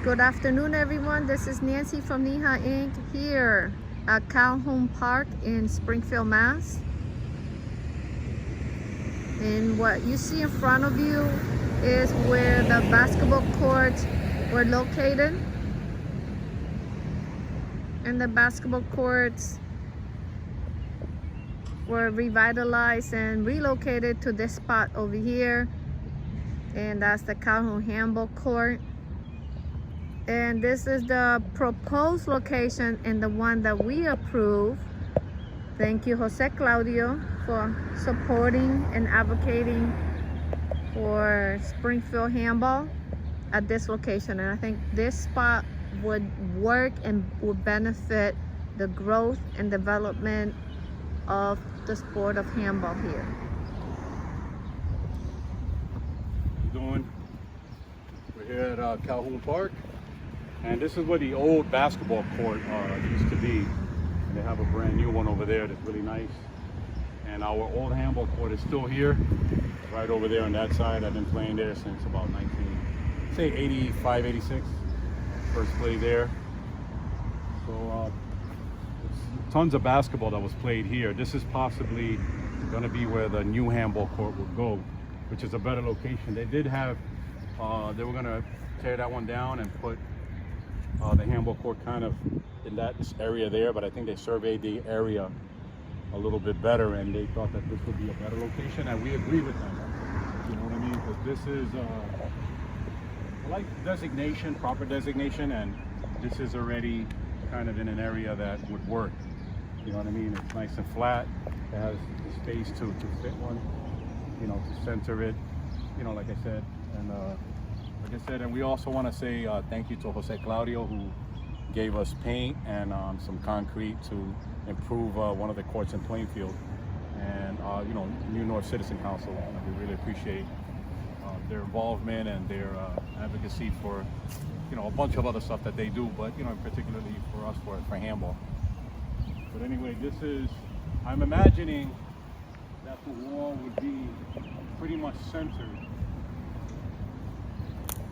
Good afternoon, everyone. This is Nancy from Niha Inc. here at Calhoun Park in Springfield, Mass. And what you see in front of you is where the basketball courts were located. And the basketball courts were revitalized and relocated to this spot over here. And that's the Calhoun Handball Court. And this is the proposed location and the one that we approve. Thank you, Jose Claudio, for supporting and advocating for Springfield Handball at this location. And I think this spot would work and would benefit the growth and development of the sport of handball here. How you doing? We're here at Calhoun Park, and this is where the old basketball court used to be. And they have a brand new one over there that's really nice. And our old handball court is still here, right over there on that side. I've been playing there since about 85, 86. First play there. So tons of basketball that was played here. This is possibly going to be where the new handball court will go, which is a better location. They did have, they were going to tear that one down and put the handball court kind of in that area there, but I think they surveyed the area a little bit better and they thought that this would be a better location, and we agree with them. You know what I mean? Because this is like designation, proper designation, and this is already kind of in an area that would work. You know what I mean? It's nice and flat. It has the space to fit one, you know, to center it, you know, like I said. And and we also want to say thank you to Jose Claudio, who gave us paint and some concrete to improve one of the courts in Springfield, and you know, New North Citizen Council. And we really appreciate their involvement and their advocacy for, you know, a bunch of other stuff that they do, but you know, particularly for us for handball. But anyway, this is, I'm imagining that the wall would be pretty much centered.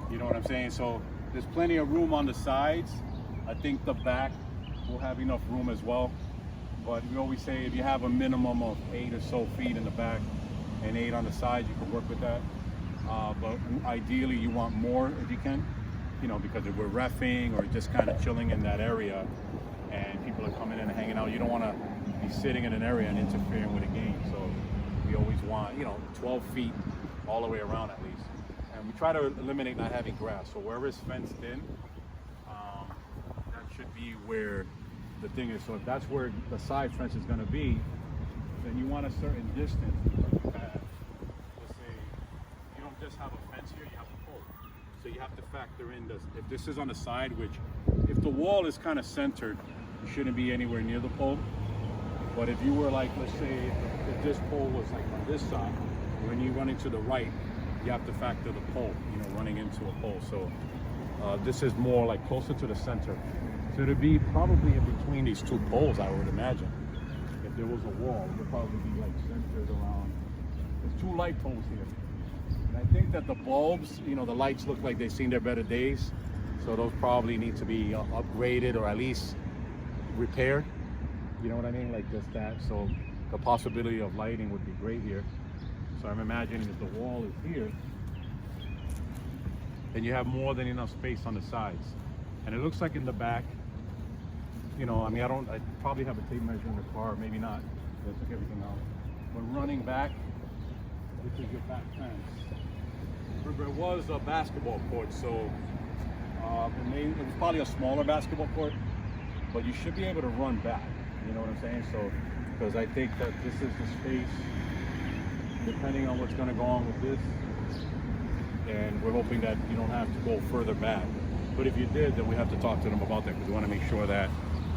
You know what I'm saying? So there's plenty of room on the sides. I think the back will have enough room as well. But we always say if you have a minimum of 8 or so feet in the back and 8 on the sides, you can work with that. But ideally you want more if you can, you know, because if we're reffing or just kind of chilling in that area and people are coming in and hanging out, you don't want to be sitting in an area and interfering with a game. So we always want, you know, 12 feet all the way around at least. And we try to eliminate not having grass. So wherever it's fenced in, that should be where the thing is. So if that's where the side fence is going to be, then you want a certain distance. Let's say you don't just have a fence here, you have a pole. So you have to factor in this. If this is on the side, which if the wall is kind of centered, you shouldn't be anywhere near the pole. But if you were like, let's say if this pole was like on this side, when you run into the right, you have to factor the pole, you know, running into a pole. So this is more like closer to the center. So to be probably in between these two poles, I would imagine. If there was a wall, it would probably be like centered around. There's 2 light poles here. And I think that the bulbs, you know, the lights look like they've seen their better days. So those probably need to be upgraded or at least repaired. You know what I mean? Like just that. So the possibility of lighting would be great here. So I'm imagining if the wall is here, then you have more than enough space on the sides. And it looks like in the back, you know, I mean, I probably have a tape measure in the car, maybe not. I took everything out. But running back, this is your back fence. Remember, it was a basketball court, so it was probably a smaller basketball court, but you should be able to run back. You know what I'm saying? So, because I think that this is the space, depending on what's going to go on with this, and we're hoping that you don't have to go further back. But if you did, then we have to talk to them about that, because we want to make sure that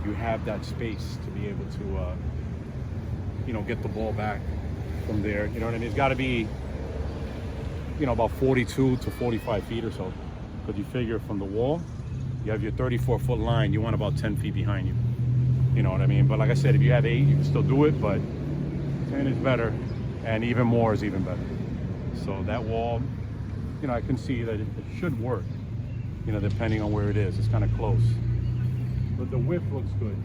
you have that space to be able to, you know, get the ball back from there. You know what I mean? It's got to be, you know, about 42 to 45 feet or so, because you figure from the wall, you have your 34-foot line, you want about 10 feet behind you. You know what I mean? But like I said, if you have 8, you can still do it, but 10 is better, and even more is even better. So that wall, you know, I can see that it should work. you know, depending on where it is. It's kind of close, but the width looks good.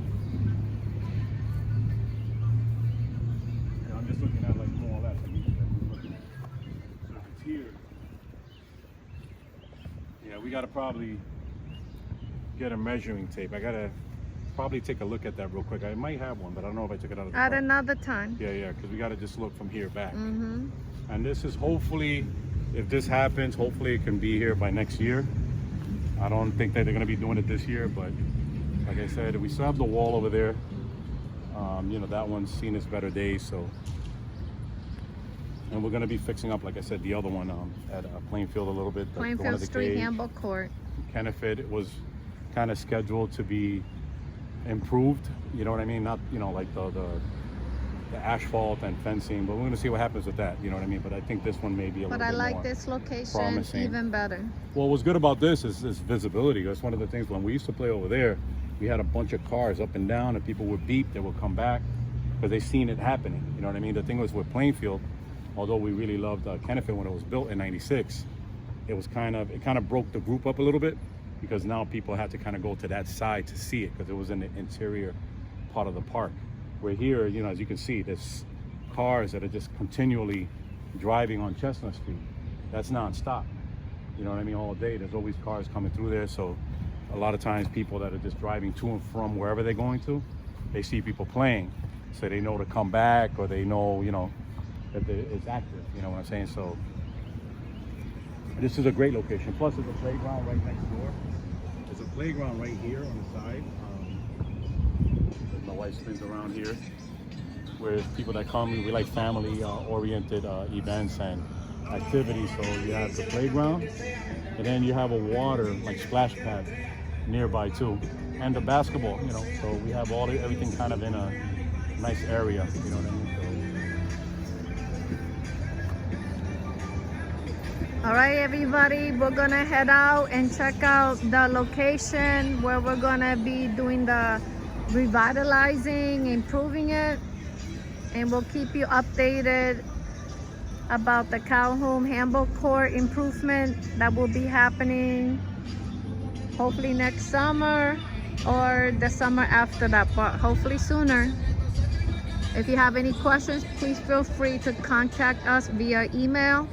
Yeah, I'm just looking at like more or less. I mean, I'm looking at. So if it's here, yeah, we gotta probably get a measuring tape. I gotta probably take a look at that real quick. I might have one, but I don't know if I took it out of the At car. another time. Yeah, because we gotta just look from here back. Mm-hmm. And this is hopefully, if this happens, hopefully it can be here by next year. I don't think that they're gonna be doing it this year, but like I said, we still have the wall over there. You know, that one's seen its better days, so. And we're gonna be fixing up, like I said, the other one at Plainfield a little bit. Plainfield Street Handball Court. Kennefit was kind of scheduled to be improved, you know what I mean? Not, you know, like the asphalt and fencing, but we're gonna see what happens with that, you know what I mean? But I think this one may be a little bit more But I like this location promising. even better. Well, what's good about this is visibility. That's one of the things. When we used to play over there, we had a bunch of cars up and down, and people would beep, they would come back because they seen it happening, you know what I mean? The thing was with Plainfield, although we really loved Kennefit when it was built in '96, it kind of broke the group up a little bit, because now people had to kind of go to that side to see it, because it was in the interior part of the park. Where here, you know, as you can see, there's cars that are just continually driving on Chestnut Street. That's nonstop. You know what I mean? All day, there's always cars coming through there. So a lot of times people that are just driving to and from wherever they're going to, they see people playing. So they know to come back, or they know, you know, that it's active, you know what I'm saying? So this is a great location. Plus there's a playground right next door. There's a playground right here on the side. My wife spins around here. Where people that come, we like family oriented events and activities. So you have the playground, and then you have a water, like splash pad nearby too. And the basketball, you know, so we have everything kind of in a nice area, you know what I mean? All right, everybody, we're gonna head out and check out the location where we're gonna be doing the revitalizing, improving it, and we'll keep you updated about the Calhoun Handball Court improvement that will be happening hopefully next summer or the summer after that, but hopefully sooner. If you have any questions, please feel free to contact us via email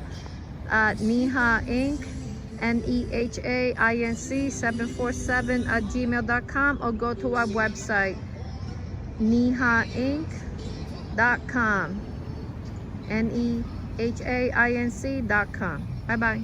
at nehainc, NEHAINC747 or go to our website nehainc.com, NEHAINC.com. Bye bye.